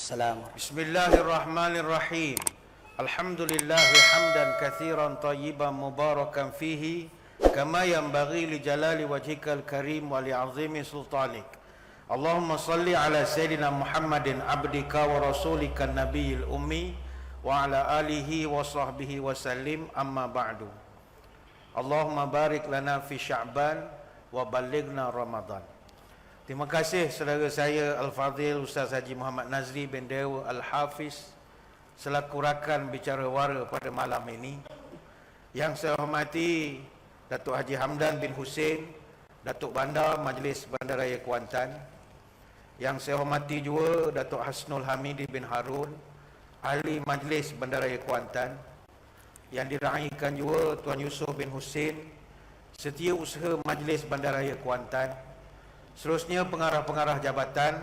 Waalaikumsalam. Bismillahirrahmanirrahim. Alhamdulillahi hamdan kathiran tayyiban mubarakan fihi kama yanbaghi li jalali wajhikal karim wa li azimi sultanik. Allahumma salli ala sayyidina Muhammadin abdika wa rasulika nabiyil ummi wa ala alihi wa sahbihi wa sallim, amma ba'du. Allahumma barik lana fi Sya'ban wa balighna Ramadan. Terima kasih saudara saya Al-Fadhil Ustaz Haji Muhammad Nazri bin Dewa Al-Hafiz selaku rakan bicara wara pada malam ini. Yang saya hormati Datuk Haji Hamdan bin Hussein, Datuk Bandar Majlis Bandaraya Kuantan. Yang saya hormati juga Datuk Hasnul Hamidi bin Harun, Ahli Majlis Bandaraya Kuantan. Yang diraihkan juga Tuan Yusof bin Hussein, Setiausaha Majlis Bandaraya Kuantan. Seterusnya pengarah-pengarah jabatan,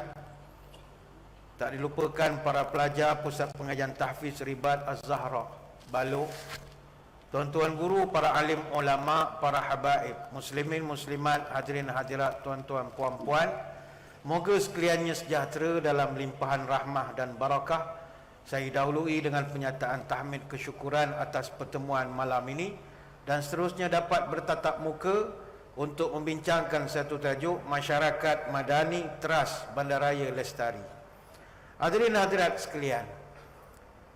tak dilupakan para pelajar Pusat Pengajian Tahfiz Ribat Az-Zahra Balok, tuan-tuan guru, para alim ulama, para habaib, muslimin muslimat, hadirin hadirat, tuan-tuan puan-puan, moga sekaliannya sejahtera dalam limpahan rahmah dan barakah. Saya dahului dengan penyataan tahmid kesyukuran atas pertemuan malam ini, dan seterusnya dapat bertatap muka untuk membincangkan satu tajuk Masyarakat Madani Trust Bandaraya Lestari. Hadirin hadirat sekalian,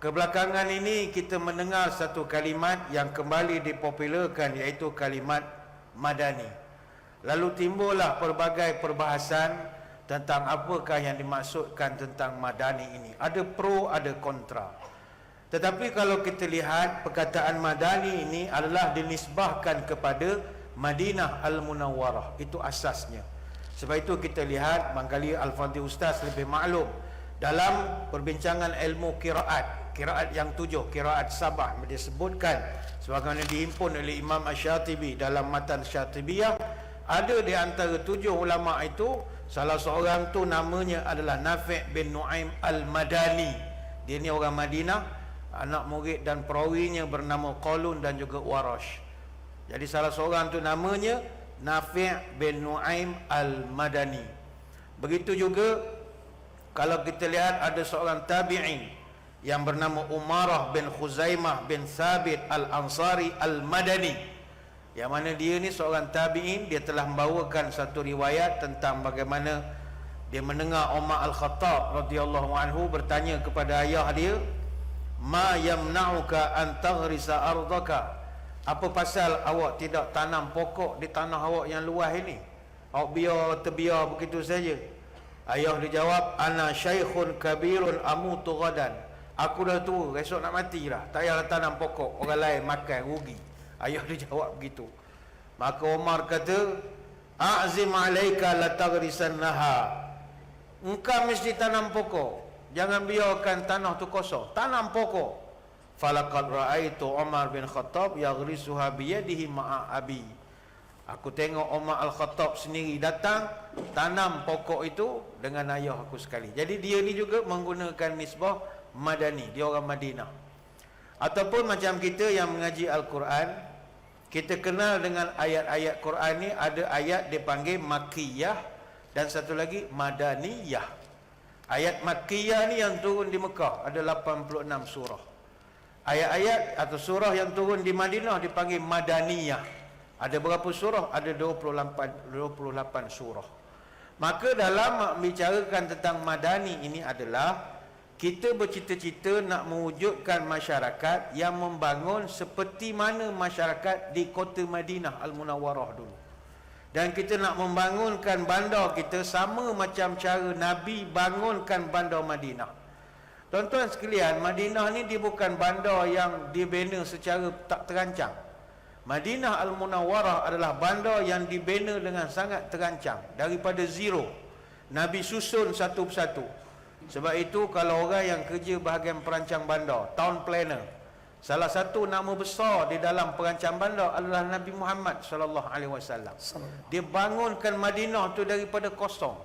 kebelakangan ini kita mendengar satu kalimat yang kembali dipopularkan, iaitu kalimat Madani. Lalu timbullah pelbagai perbahasan tentang apakah yang dimaksudkan tentang Madani ini. Ada pro, ada kontra. Tetapi kalau kita lihat, perkataan Madani ini adalah dinisbahkan kepada Madinah Al-Munawwarah, itu asasnya. Sebab itu kita lihat, barangkali Al-Fadhil Ustaz lebih maklum dalam perbincangan ilmu kiraat, kiraat yang 7, kiraat Sabah, disebutkan sebagaimana dihimpun oleh Imam Asy-Syatibi dalam Matan Syatibiyah. Ada di antara 7 ulama itu, salah seorang tu namanya adalah Nafi' bin Nu'aim Al-Madani. Dia ni orang Madinah, anak murid dan perawinya bernama Qalun dan juga Warash. Jadi salah seorang tu namanya Nafi' bin Nu'aim Al-Madani. Begitu juga kalau kita lihat ada seorang tabi'in yang bernama Umarah bin Khuzaimah bin Thabit Al-Ansari Al-Madani, yang mana dia ni seorang tabi'in. Dia telah membawakan satu riwayat tentang bagaimana dia mendengar Umar Al-Khattab radhiyallahu anhu bertanya kepada ayah dia, "Ma yamna'uka an taghrisa ardaka?" Apa pasal awak tidak tanam pokok di tanah awak yang luas ini? Awak biar terbiar begitu saja. Ayah dia jawab, "Ana syaikhun kabirun amutu ghadan." Aku dah tua, esok nak mati dah. Tak payah tanam pokok, orang lain makan rugi. Ayah dia jawab begitu. Maka Umar kata, "A'zim alaika la taghrisannaha." Engkau mesti tanam pokok. Jangan biarkan tanah tu kosong. Tanam pokok. Falaqad ra'aitu Umar bin Khattab yaghrisuha biyadihi ma'a abi. Aku tengok Umar Al-Khattab sendiri datang tanam pokok itu dengan ayah aku sekali. Jadi dia ni juga menggunakan nisbah Madani, dia orang Madinah. Ataupun macam kita yang mengaji Al-Quran, kita kenal dengan ayat-ayat Quran ni, ada ayat dipanggil Makkiyah dan satu lagi Madaniyah. Ayat Makkiyah ni yang turun di Mekah, ada 86 surah. Ayat-ayat atau surah yang turun di Madinah dipanggil Madaniyah. Ada berapa surah? Ada 28 surah. Maka dalam membicarakan tentang Madani ini adalah kita bercita-cita nak mewujudkan masyarakat yang membangun seperti mana masyarakat di kota Madinah Al-Munawwarah dulu. Dan kita nak membangunkan bandar kita sama macam cara Nabi bangunkan bandar Madinah. Tuan-tuan sekalian, Madinah ni dia bukan bandar yang dibina secara tak terancang. Madinah Al-Munawwarah adalah bandar yang dibina dengan sangat terancang. Daripada zero, Nabi susun satu persatu. Sebab itu kalau orang yang kerja bahagian perancang bandar, town planner, salah satu nama besar di dalam perancang bandar adalah Nabi Muhammad SAW. Dia bangunkan Madinah tu daripada kosong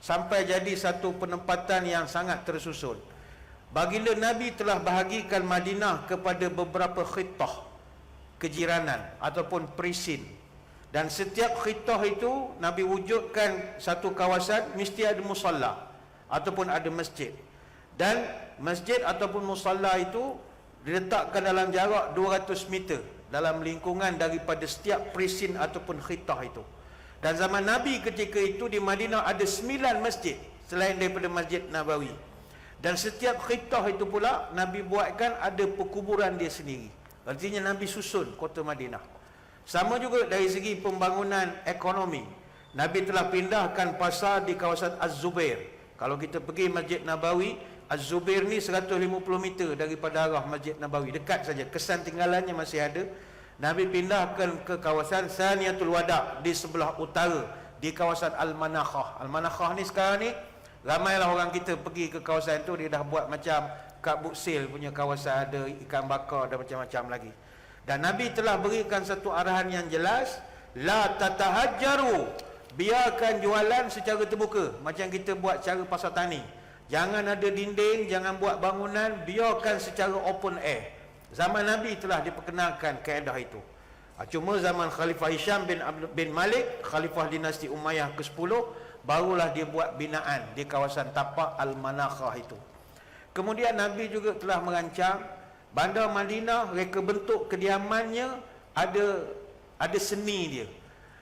sampai jadi satu penempatan yang sangat tersusun. Baginda Nabi telah bahagikan Madinah kepada beberapa khitah, kejiranan ataupun perisin. Dan setiap khitah itu Nabi wujudkan satu kawasan mesti ada musalla ataupun ada masjid. Dan masjid ataupun musalla itu diletakkan dalam jarak 200 meter dalam lingkungan daripada setiap presin ataupun khitah itu. Dan zaman Nabi ketika itu di Madinah ada 9 masjid selain daripada Masjid Nabawi. Dan setiap khitah itu pula Nabi buatkan ada perkuburan dia sendiri. Artinya Nabi susun kota Madinah. Sama juga dari segi pembangunan ekonomi. Nabi telah pindahkan pasar di kawasan Az-Zubair. Kalau kita pergi Masjid Nabawi, Az-Zubair ni 150 meter daripada arah Masjid Nabawi, dekat saja, kesan tinggalannya masih ada. Nabi pindahkan ke kawasan Saniyatul Wada di sebelah utara, di kawasan Al-Manakhah. Al-Manakhah ni sekarang ni ramailah orang kita pergi ke kawasan tu. Dia dah buat macam Kak Buksil punya kawasan, ada ikan bakar dan macam-macam lagi. Dan Nabi telah berikan satu arahan yang jelas, la tatahajjaru, biarkan jualan secara terbuka, macam kita buat cara pasar tani. Jangan ada dinding, jangan buat bangunan, biarkan secara open air. Zaman Nabi telah diperkenalkan kaedah itu. Cuma zaman Khalifah Hisham bin Malik, Khalifah dinasti Umayyah ke-10, barulah dia buat binaan di kawasan tapak Al-Manakhah itu. Kemudian Nabi juga telah merancang bandar Madinah, reka bentuk kediamannya ada seni dia.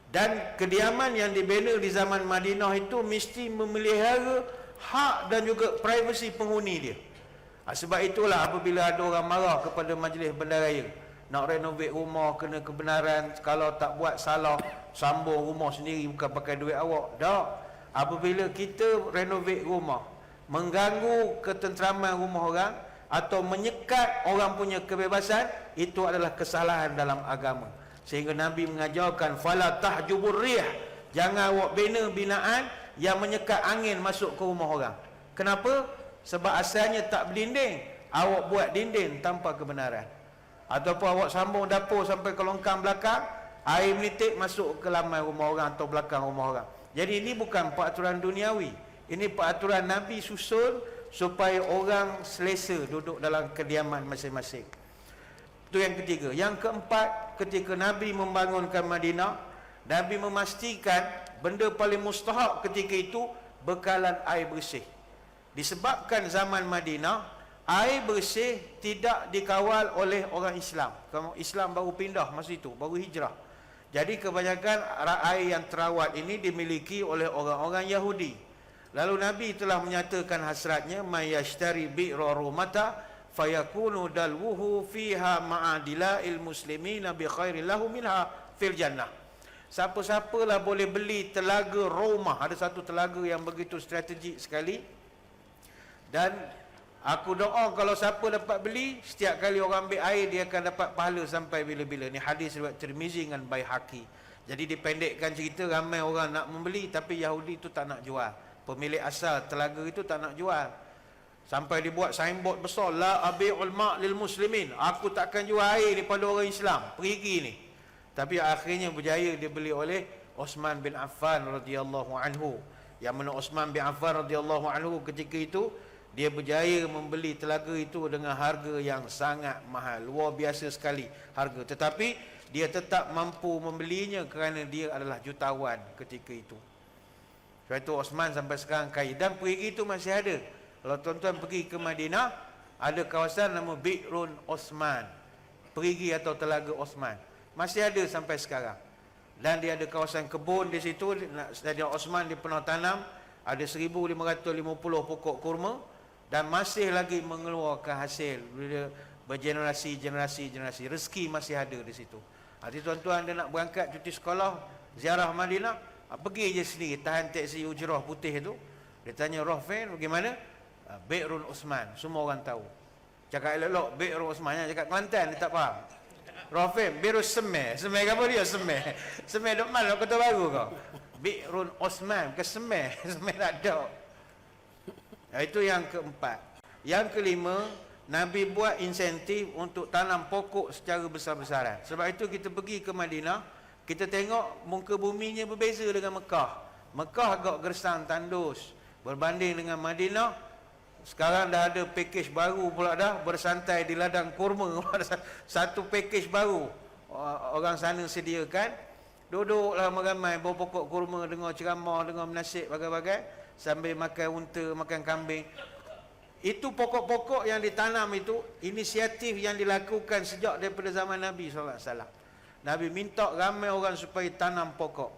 Dan kediaman yang dibina di zaman Madinah itu mesti memelihara hak dan juga privasi penghuni dia. Sebab itulah apabila ada orang marah kepada majlis bandaraya, nak renovate rumah kena kebenaran, kalau tak buat salah sambung rumah sendiri, bukan pakai duit awak. Tak. Apabila kita renovate rumah, mengganggu ketenteraman rumah orang atau menyekat orang punya kebebasan, itu adalah kesalahan dalam agama. Sehingga Nabi mengajarkan fala tahjubur rih, jangan awak bina binaan yang menyekat angin masuk ke rumah orang. Kenapa? Sebab asalnya tak berdinding, awak buat dinding tanpa kebenaran. Ataupun awak sambung dapur sampai ke longkang belakang, air menitik masuk ke laman rumah orang atau belakang rumah orang. Jadi ini bukan peraturan duniawi, ini peraturan Nabi susun supaya orang selesa duduk dalam kediaman masing-masing. Itu yang ketiga. Yang keempat, ketika Nabi membangunkan Madinah, Nabi memastikan benda paling mustahak ketika itu bekalan air bersih. Disebabkan zaman Madinah air bersih tidak dikawal oleh orang Islam. Kalau Islam baru pindah masa itu, baru hijrah. Jadi kebanyakan air yang terawat ini dimiliki oleh orang-orang Yahudi. Lalu Nabi telah menyatakan hasratnya, may yashtari bi'ra rumata fayakunu dalwuhu fiha ma'adila'il muslimina bi khairi lahu minha fil jannah. Siapa-siapalah boleh beli telaga Roma. Ada satu telaga yang begitu strategik sekali. Dan aku doa kalau siapa dapat beli, setiap kali orang ambil air dia akan dapat pahala sampai bila-bila. Ni hadis riwayat Tirmizi dengan Baihaqi. Jadi dipendekkan cerita, ramai orang nak membeli tapi Yahudi itu tak nak jual. Pemilik asal telaga itu tak nak jual. Sampai dibuat signboard besar, la abi'ul ma' lil muslimin. Aku takkan jual air ni pada orang Islam, pergi ni. Tapi akhirnya berjaya dibeli oleh Osman bin Affan radhiyallahu anhu. Yang mana Osman bin Affan radhiyallahu anhu ketika itu dia berjaya membeli telaga itu dengan harga yang sangat mahal, luar biasa sekali harga. Tetapi dia tetap mampu membelinya kerana dia adalah jutawan ketika itu. Sebab itu Osman sampai sekarang kaya. Dan perigi itu masih ada. Kalau tuan-tuan pergi ke Madinah, ada kawasan nama Bi'run Osman, perigi atau telaga Osman, masih ada sampai sekarang. Dan dia ada kawasan kebun di situ. Stadion Osman dia pernah tanam ada 1550 pokok kurma dan masih lagi mengeluarkan hasil bergenerasi-generasi. Rezeki masih ada di situ. Jadi tuan-tuan dia nak berangkat cuti sekolah, ziarah Madinah, pergi je sendiri, tahan teksi Ujrah putih tu. Dia tanya Rahfin bagaimana? Bi'run Osman, semua orang tahu. Cakap elok-elok Bi'run Osman, yang cakap Kelantan dia tak faham. Rahfin, Bi'run Semeh. Semeh apa dia? Semeh. Semeh dok mana Kota Baru kau? Bi'run Osman, bukan Semeh. Semeh tak ada. Itu yang keempat. Yang kelima, Nabi buat insentif untuk tanam pokok secara besar-besaran. Sebab itu kita pergi ke Madinah, kita tengok muka buminya berbeza dengan Mekah. Mekah agak gersang tandus berbanding dengan Madinah. Sekarang dah ada pakej baru pula dah, bersantai di ladang kurma. Satu pakej baru orang sana sediakan. Duduklah ramai-ramai bawa pokok kurma, dengar ceramah, dengar menasib bagai-bagai, sambil makan unta, makan kambing. Itu pokok-pokok yang ditanam itu inisiatif yang dilakukan sejak daripada zaman Nabi SAW. Nabi minta ramai orang supaya tanam pokok.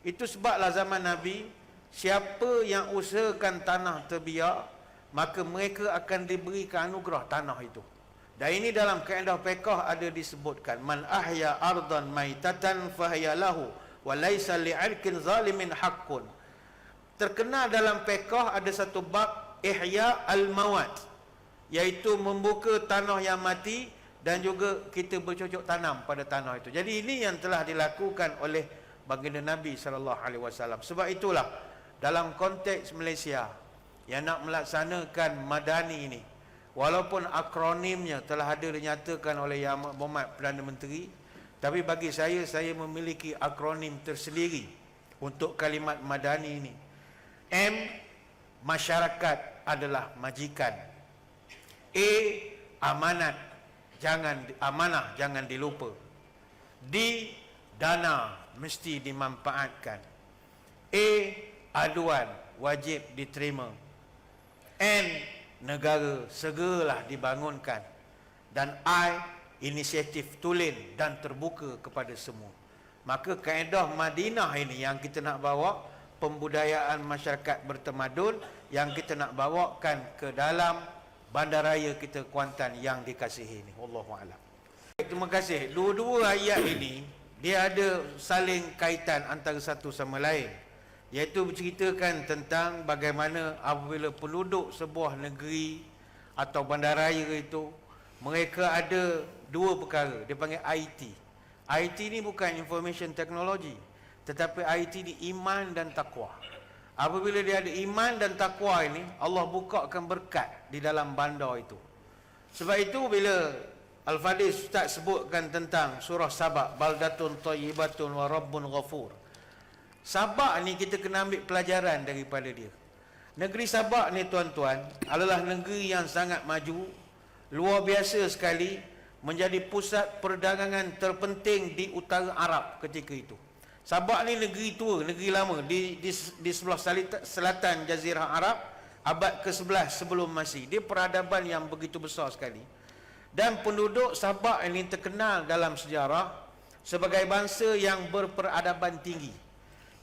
Itu sebablah zaman Nabi, siapa yang usahakan tanah terbiak, maka mereka akan diberikan anugerah tanah itu. Dan ini dalam kaedah fiqh ada disebutkan, man ahya ardan maitatan fahiya lahu wa laisa li'alkin zalimin haqqun. Terkenal dalam fiqh ada satu bab ihya al-mawat, iaitu membuka tanah yang mati dan juga kita bercocok tanam pada tanah itu. Jadi ini yang telah dilakukan oleh baginda Nabi SAW. Sebab itulah dalam konteks Malaysia yang nak melaksanakan Madani ini, walaupun akronimnya telah ada dinyatakan oleh Yang Berhormat Perdana Menteri, tapi bagi saya memiliki akronim tersendiri untuk kalimat Madani ini. M, masyarakat adalah majikan. A, amanah jangan dilupa. D, dana mesti dimanfaatkan. A, aduan wajib diterima. N, negara segeralah dibangunkan. Dan I, inisiatif tulen dan terbuka kepada semua. Maka kaedah Madinah ini yang kita nak bawa, pembudayaan masyarakat bertamadun yang kita nak bawakan ke dalam bandaraya kita Kuantan yang dikasihi ini. Wallahualam. Terima kasih. Dua-dua ayat ini dia ada saling kaitan antara satu sama lain, iaitu berceritakan tentang bagaimana apabila penduduk sebuah negeri atau bandaraya itu, mereka ada dua perkara, dia panggil IT. IT ni bukan information technology, tetapi IT ni iman dan takwa. Apabila dia ada iman dan takwa ini, Allah bukakan berkat di dalam bandar itu. Sebab itu bila Al-Fadhil Ustaz sebutkan tentang surah Sabak, baldatun thayyibatun wa rabbun ghafur. Sabak ni kita kena ambil pelajaran daripada dia. Negeri Sabak ni tuan-tuan adalah negeri yang sangat maju, luar biasa sekali, menjadi pusat perdagangan terpenting di utara Arab ketika itu. Sabak ni negeri tua, negeri lama di sebelah selatan Jazirah Arab, abad ke-11 sebelum Masih. Dia peradaban yang begitu besar sekali. Dan penduduk Sabak ini terkenal dalam sejarah sebagai bangsa yang berperadaban tinggi,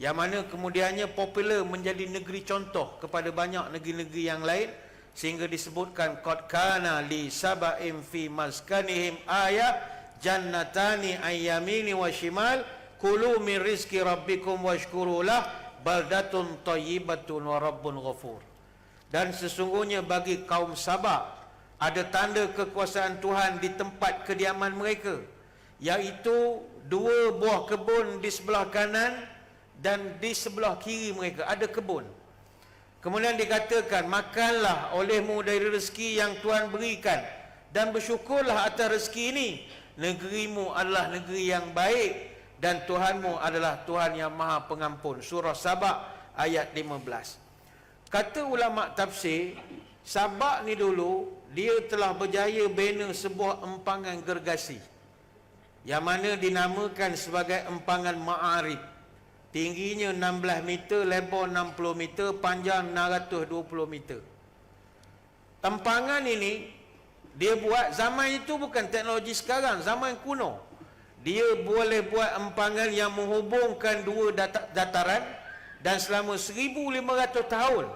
yang mana kemudiannya popular menjadi negeri contoh kepada banyak negeri-negeri yang lain, sehingga disebutkan qad kana li sab'in fi maskanihim ayat jannatani ayyamini wa shimal kulu min rizki rabbikum washkuru lah baldatun thayyibatun wa rabbun ghafur. Dan sesungguhnya bagi kaum Sabak ada tanda kekuasaan Tuhan di tempat kediaman mereka, iaitu dua buah kebun di sebelah kanan dan di sebelah kiri mereka ada kebun. Kemudian dikatakan, makanlah olehmu dari rezeki yang Tuhan berikan dan bersyukurlah atas rezeki ini. Negerimu adalah negeri yang baik dan Tuhanmu adalah Tuhan yang maha pengampun. Surah Sabak ayat 15. Kata ulama tafsir, Sabak ni dulu dia telah berjaya bina sebuah empangan gergasi yang mana dinamakan sebagai empangan Ma'arib. Tingginya 16 meter, lebar 60 meter, panjang 620 meter. Empangan ini dia buat zaman itu bukan teknologi sekarang, zaman kuno. Dia boleh buat empangan yang menghubungkan dua dataran, dan selama 1500 tahun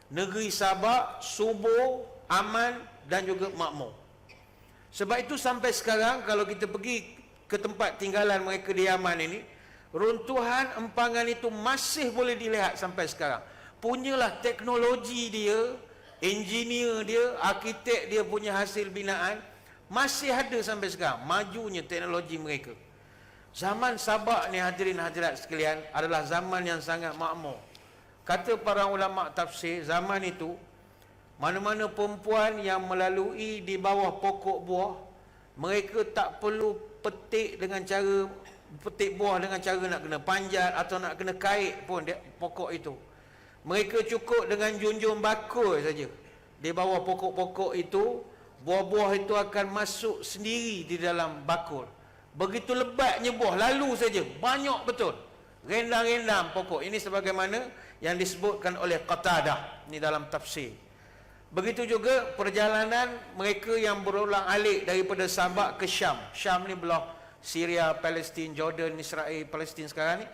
negeri Sabak subur, aman dan juga makmur. Sebab itu sampai sekarang kalau kita pergi ke tempat tinggalan mereka di Yaman ini, runtuhan empangan itu masih boleh dilihat sampai sekarang. Punyalah teknologi dia, engineer dia, arkitek dia punya hasil binaan masih ada sampai sekarang. Majunya teknologi mereka. Zaman Sabak ni hadirin hadirat sekalian adalah zaman yang sangat makmur. Kata para ulama tafsir, zaman itu mana-mana perempuan yang melalui di bawah pokok buah, mereka tak perlu petik buah dengan cara nak kena panjat atau nak kena kait pun pokok itu. Mereka cukup dengan junjung bakul saja. Di bawah pokok-pokok itu, buah-buah itu akan masuk sendiri di dalam bakul. Begitu lebatnya buah, lalu saja, banyak betul. Rendang-rendang pokok. Ini sebagaimana yang disebutkan oleh Qatadah ni dalam tafsir. Begitu juga perjalanan mereka yang berulang-alik daripada Sabak ke Syam. Syam ni belah Syria, Palestin, Jordan, Israel, Palestin sekarang ni.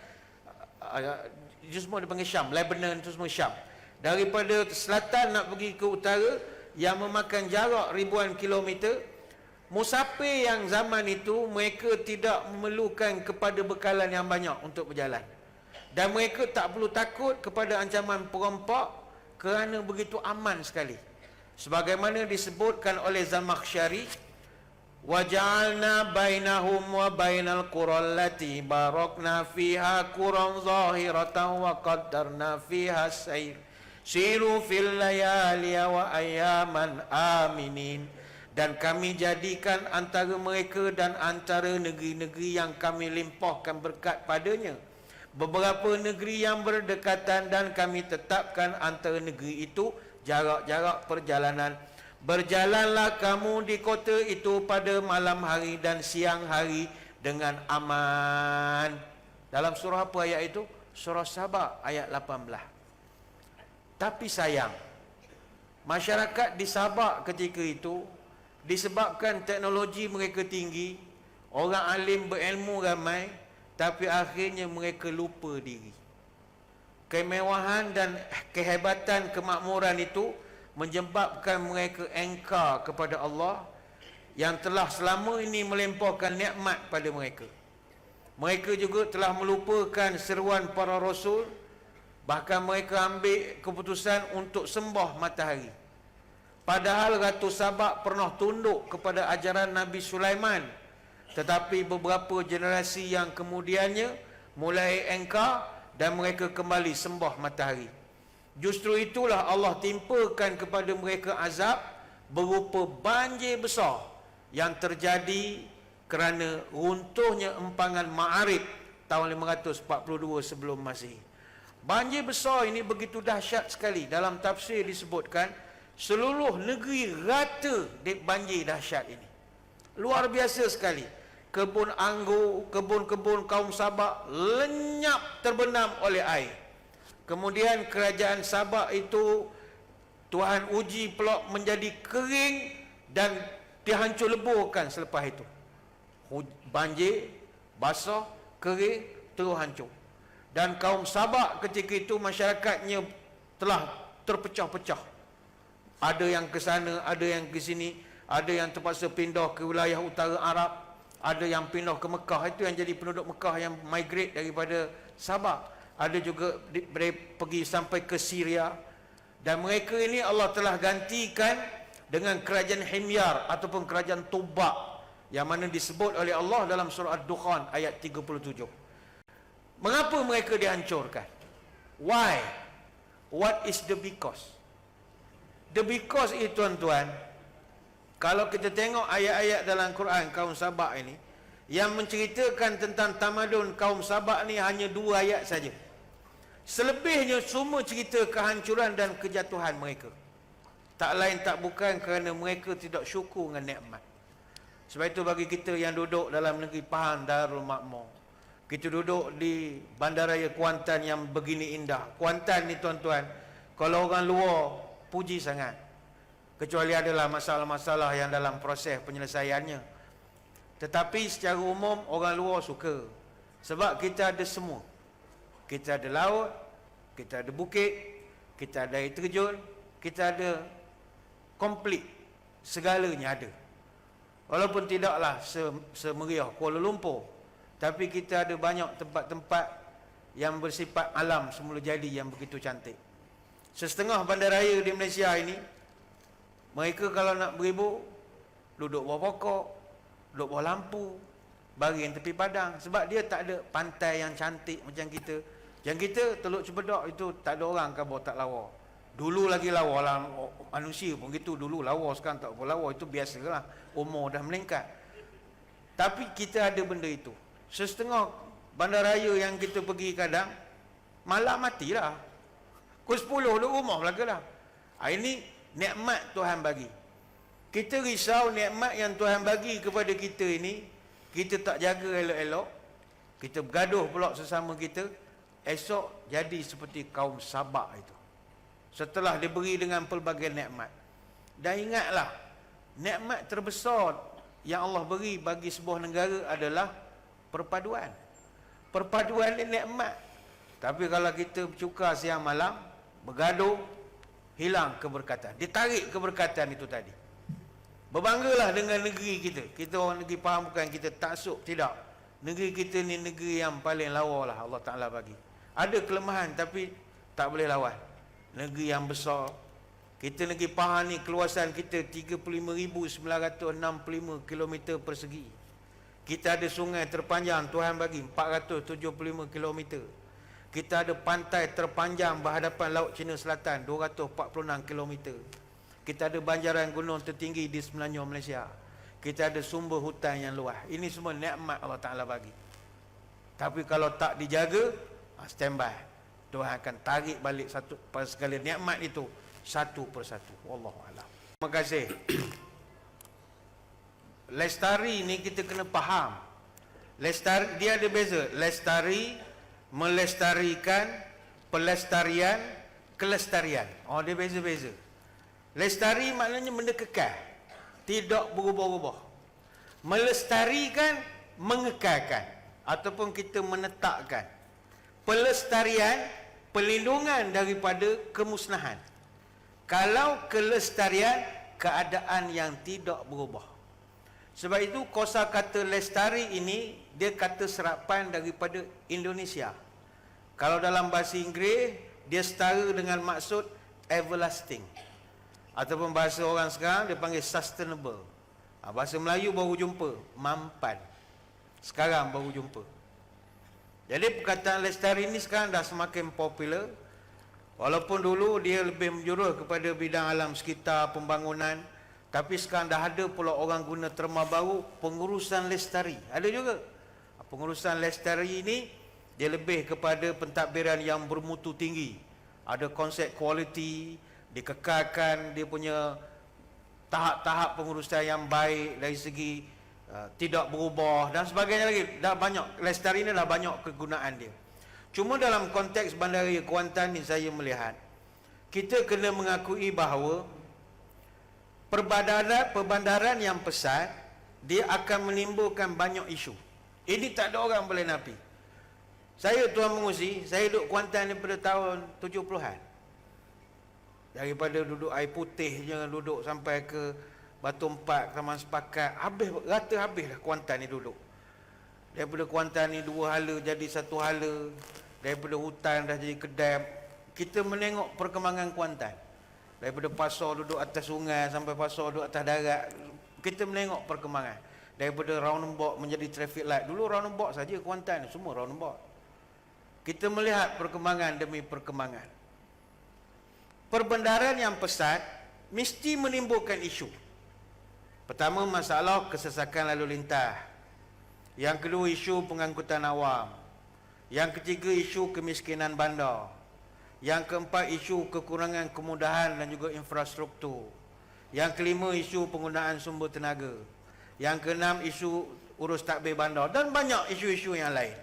Itu semua dipanggil Syam. Lebanon itu semua Syam. Daripada selatan nak pergi ke utara yang memakan jarak ribuan kilometer. Musafir yang zaman itu mereka tidak memerlukan kepada bekalan yang banyak untuk berjalan. Dan mereka tak perlu takut kepada ancaman perompak kerana begitu aman sekali. Sebagaimana disebutkan oleh Zamakhsyari, وَجَعَلْنَا بَيْنَهُمْ وَبَيْنَ الْقُرَى الَّتِي بَارَكْنَا فِيهَا قُرًى ظَاهِرَةً وَقَدَّرْنَا فِيهَا السَّيْرَ سِيرُوا فِي اللَّيَالِيَ وَأَيَّامًا آمِنِينَ. Dan kami jadikan antara mereka dan antara negeri-negeri yang kami limpahkan berkat padanya beberapa negeri yang berdekatan, dan kami tetapkan antara negeri itu jarak-jarak perjalanan. Berjalanlah kamu di kota itu pada malam hari dan siang hari dengan aman. Dalam surah apa ayat itu? Surah Sabah ayat 18. Tapi sayang, masyarakat di Sabah ketika itu, disebabkan teknologi mereka tinggi, orang alim berilmu ramai, tapi akhirnya mereka lupa diri. Kemewahan dan kehebatan kemakmuran itu menyebabkan mereka engkar kepada Allah yang telah selama ini melimpahkan nikmat pada mereka. Mereka juga telah melupakan seruan para rasul, bahkan mereka ambil keputusan untuk sembah matahari. Padahal Ratu Sabak pernah tunduk kepada ajaran Nabi Sulaiman, tetapi beberapa generasi yang kemudiannya mulai engkar dan mereka kembali sembah matahari. Justru itulah Allah timpakan kepada mereka azab berupa banjir besar yang terjadi kerana runtuhnya empangan Ma'arib tahun 542 sebelum Masihi. Banjir besar ini begitu dahsyat sekali. Dalam tafsir disebutkan seluruh negeri rata di banjir dahsyat ini. Luar biasa sekali. Kebun anggur, kebun-kebun kaum Sabak lenyap terbenam oleh air. Kemudian kerajaan Sabak itu Tuhan uji pula menjadi kering dan dihancur leburkan selepas itu. Banjir, basah, kering, terus hancur. Dan kaum Sabak ketika itu masyarakatnya telah terpecah-pecah. Ada yang ke sana, ada yang ke sini, ada yang terpaksa pindah ke wilayah utara Arab, ada yang pindah ke Mekah. Itu yang jadi penduduk Mekah yang migrate daripada Sabak. Ada juga pergi sampai ke Syria. Dan mereka ini Allah telah gantikan dengan kerajaan Himyar ataupun kerajaan Tubak, yang mana disebut oleh Allah dalam surah Ad-Dukhan ayat 37. Mengapa mereka dihancurkan? Why? What is the because? The because itu tuan-tuan, kalau kita tengok ayat-ayat dalam Quran kaum Sabak ini yang menceritakan tentang tamadun kaum Sabak ni hanya 2 ayat saja. Selebihnya semua cerita kehancuran dan kejatuhan mereka. Tak lain tak bukan kerana mereka tidak syukur dengan nikmat. Sebab itu bagi kita yang duduk dalam negeri Pahang Darul Makmur, kita duduk di bandaraya Kuantan yang begini indah. Kuantan ni tuan-tuan, kalau orang luar puji sangat, kecuali adalah masalah-masalah yang dalam proses penyelesaiannya. Tetapi secara umum orang luar suka, sebab kita ada semua. Kita ada laut, kita ada bukit, kita ada air terjun, kita ada komplit, segalanya ada. Walaupun tidaklah semeriah Kuala Lumpur, tapi kita ada banyak tempat-tempat yang bersifat alam semula jadi yang begitu cantik. Setengah bandaraya di Malaysia ini, mereka kalau nak beribu, duduk bawah pokok, duduk bawah lampu, baring tepi padang. Sebab dia tak ada pantai yang cantik macam kita. Yang kita Teluk Cempedak itu tak ada orang kabur tak lawa. Dulu lagi lawa lah, manusia pun gitu. Dulu lawa, sekarang tak apa lawa. Itu biasalah, umur dah meningkat. Tapi kita ada benda itu. Setengah bandaraya yang kita pergi kadang, malam matilah. Pukul 10 duduk rumah belaka lah. Ini nikmat Tuhan bagi. Kita risau nikmat yang Tuhan bagi kepada kita ini, kita tak jaga elok-elok, kita bergaduh pula sesama kita, esok jadi seperti kaum Sabak itu. Setelah diberi dengan pelbagai nikmat. Dan ingatlah, nikmat terbesar yang Allah beri bagi sebuah negara adalah perpaduan. Perpaduan ni nikmat. Tapi kalau kita bercukar siang malam, bergaduh, hilang keberkatan. Ditarik keberkatan itu tadi. Berbanggalah dengan negeri kita. Kita orang negeri faham bukan kita taksub, tidak. Negeri kita ni negeri yang paling lawa lah Allah Ta'ala bagi. Ada kelemahan tapi tak boleh lawan. Negeri yang besar. Kita negeri Pahang ni keluasan kita 35,965 km persegi. Kita ada sungai terpanjang Tuhan bagi 475 km. Kita ada pantai terpanjang berhadapan Laut Cina Selatan 246 km. Kita ada banjaran gunung tertinggi di Semenanjung Malaysia. Kita ada sumber hutan yang luas. Ini semua nikmat Allah Ta'ala bagi. Tapi kalau tak dijaga, standby. Tuhan akan tarik balik satu sekali nikmat itu satu persatu. Wallahualam. Terima kasih. Lestari ni kita kena faham. Lestari dia ada beza. Lestari, melestarikan, pelestarian, kelestarian. Oh, dia beza-beza. Lestari maknanya benda kekal, tidak berubah-ubah. Melestarikan, mengekalkan ataupun kita menetapkan. Pelestarian, pelindungan daripada kemusnahan. Kalau kelestarian, keadaan yang tidak berubah. Sebab itu kosakata lestari ini dia kata serapan daripada Indonesia. Kalau dalam bahasa Inggeris dia setara dengan maksud everlasting. Ataupun bahasa orang sekarang dia panggil sustainable. Bahasa Melayu baru jumpa, mampan. Sekarang baru jumpa. Jadi perkataan lestari ini sekarang dah semakin popular. Walaupun dulu dia lebih menjurus kepada bidang alam sekitar, pembangunan. Tapi sekarang dah ada pula orang guna terma baru, pengurusan lestari. Ada juga. Pengurusan lestari ini dia lebih kepada pentadbiran yang bermutu tinggi. Ada konsep kualiti, dikekalkan dia punya tahap-tahap pengurusan yang baik dari segi tidak berubah dan sebagainya lagi. Dah banyak, lestari ni dah banyak kegunaan dia. Cuma dalam konteks Bandaraya Kuantan ni saya melihat kita kena mengakui bahawa perbandaran yang pesat dia akan menimbulkan banyak isu. Ini tak ada orang boleh nafi. Saya Tuan Mengusi, saya duduk Kuantan daripada tahun 70-an. Daripada duduk air putih je, duduk sampai ke Batu Empat, Taman Sepakat, rata habis dah Kuantan ni duduk. Daripada Kuantan ni dua hala jadi satu hala, daripada hutan dah jadi kedai. Kita menengok perkembangan Kuantan. Daripada pasar duduk atas sungai sampai pasar duduk atas darat. Kita menengok perkembangan. Daripada roundabout menjadi traffic light. Dulu roundabout saja Kuantan, semua roundabout. Kita melihat perkembangan demi perkembangan. Perbendaran yang pesat mesti menimbulkan isu. Pertama, masalah kesesakan lalu lintas. Yang kedua, isu pengangkutan awam. Yang ketiga, isu kemiskinan bandar. Yang keempat, isu kekurangan kemudahan dan juga infrastruktur. Yang kelima, isu penggunaan sumber tenaga. Yang keenam, isu urus tadbir bandar dan banyak isu-isu yang lain.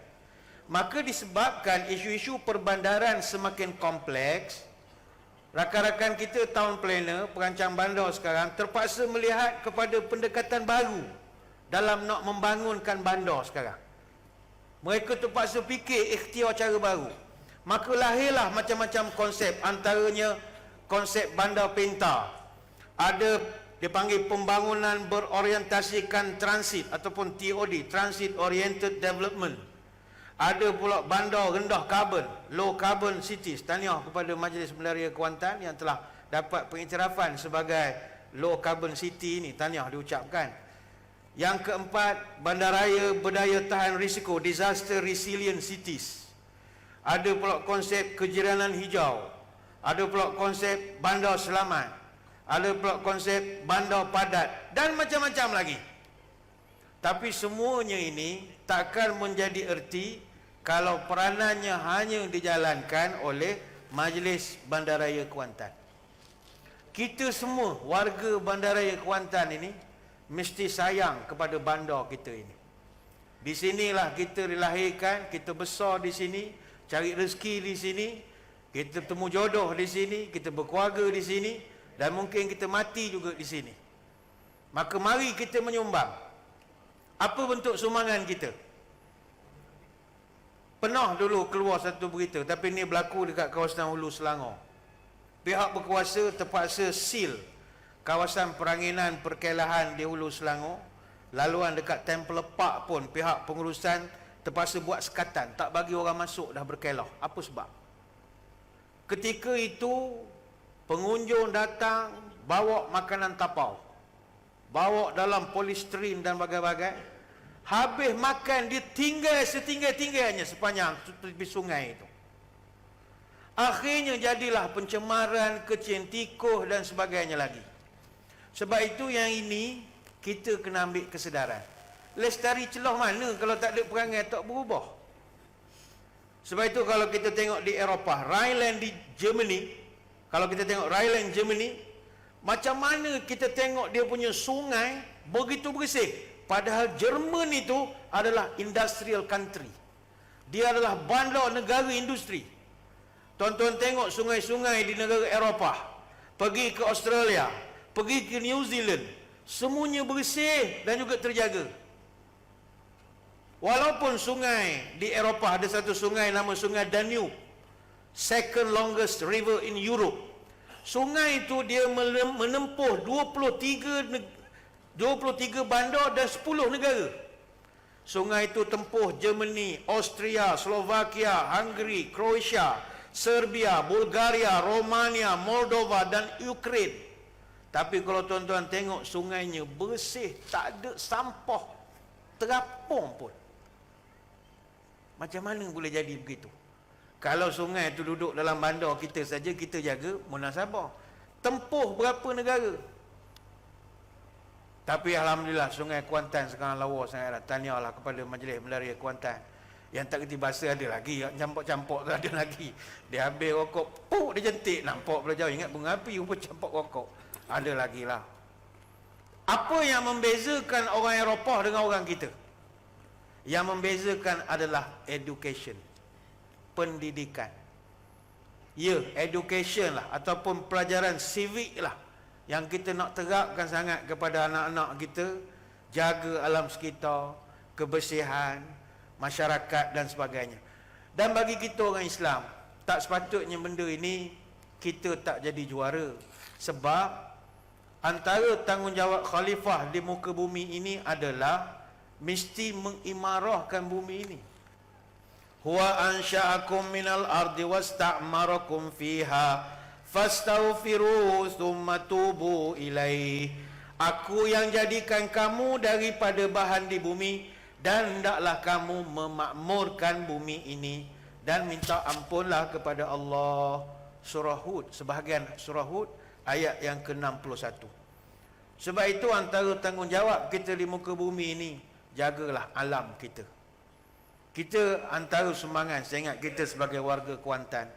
Maka disebabkan isu-isu perbandaran semakin kompleks, rakan-rakan kita town planner, perancang bandar sekarang terpaksa melihat kepada pendekatan baru dalam nak membangunkan bandar sekarang. Mereka terpaksa fikir ikhtiar cara baru. Maka lahirlah macam-macam konsep, antaranya konsep bandar pintar. Ada dipanggil pembangunan berorientasikan transit ataupun TOD, Transit Oriented Development. Ada pula bandar rendah karbon, low carbon cities. Tahniah kepada Majlis Bandaraya Kuantan yang telah dapat pengiktirafan sebagai low carbon city ini. Tahniah diucapkan. Yang keempat, bandaraya berdaya tahan risiko, disaster resilient cities. Ada pula konsep kejiranan hijau. Ada pula konsep bandar selamat. Ada pula konsep bandar padat dan macam-macam lagi. Tapi semuanya ini takkan menjadi erti kalau peranannya hanya dijalankan oleh Majlis Bandaraya Kuantan. Kita semua warga Bandaraya Kuantan ini mesti sayang kepada bandar kita ini. Di sinilah kita dilahirkan, kita besar di sini, cari rezeki di sini, kita temu jodoh di sini, kita berkeluarga di sini. dan mungkin kita mati juga di sini. Maka mari kita menyumbang. Apa bentuk sumbangan kita? Pernah dulu keluar satu berita, tapi ini berlaku dekat kawasan Hulu Selangor. Pihak berkuasa terpaksa seal kawasan peranginan perkelahan di Hulu Selangor. Laluan dekat Temple Park pun pihak pengurusan terpaksa buat sekatan, tak bagi orang masuk dah berkelah. Apa sebab? Ketika itu pengunjung datang bawa makanan tapau, bawa dalam polisterin dan bagai-bagai. Habis makan dia tinggal setinggal-tinggalnya sepanjang tepi sungai itu. Akhirnya jadilah pencemaran, kecil tikus dan sebagainya lagi. Sebab itu yang ini kita kena ambil kesedaran. Lestari celah mana kalau tak ada perangai tak berubah. Sebab itu kalau kita tengok di Eropah, Rhineland di Germany, kalau kita tengok Rhineland Germany, macam mana kita tengok dia punya sungai begitu bersih. Padahal Jerman itu adalah industrial country. Dia adalah bandar negara industri. Tuan-tuan tengok sungai-sungai di negara Eropah, pergi ke Australia, pergi ke New Zealand, semuanya bersih dan juga terjaga. Walaupun sungai di Eropah ada satu sungai nama Sungai Danube, second longest river in Europe. Sungai itu dia menempuh 23 bandar dan 10 negara. Sungai itu tempuh Germany, Austria, Slovakia, Hungary, Croatia, Serbia, Bulgaria, Romania, Moldova dan Ukraine. Tapi kalau tuan-tuan tengok sungainya bersih, tak ada sampah terapung pun. Macam mana boleh jadi begitu? Kalau sungai itu duduk dalam bandar kita saja, kita jaga munasabah. Tempuh berapa negara? Tapi Alhamdulillah Sungai Kuantan sekarang lawa sangat. Tahniahlah kepada Majlis Melaria Kuantan. Yang tak kerti bahasa ada lagi, yang campur-campur tu ada lagi. Dia habis rokok, puk dia jentik, nampak pula jauh. Ingat bunga api, rupa campur rokok. Ada lagi lah. Apa yang membezakan orang Eropah dengan orang kita? Yang membezakan adalah education, pendidikan. Ya, education lah, ataupun pelajaran civic lah, yang kita nak terapkan sangat kepada anak-anak kita. Jaga alam sekitar, kebersihan, masyarakat dan sebagainya. Dan bagi kita orang Islam, tak sepatutnya benda ini kita tak jadi juara. Sebab antara tanggungjawab khalifah di muka bumi ini adalah mesti mengimarahkan bumi ini. Huwa ansha'akum minal ardi wasta'marakum fiha fastaghfiru thumma tubu ilaih. Aku yang jadikan kamu daripada bahan di bumi, dan hendaklah kamu memakmurkan bumi ini dan minta ampunlah kepada Allah. Surah Hud, sebahagian surah Hud ayat yang ke-61. Sebab itu antara tanggungjawab kita di muka bumi ini, jagalah alam kita. Kita antara sumbangan, saya ingat kita sebagai warga Kuantan,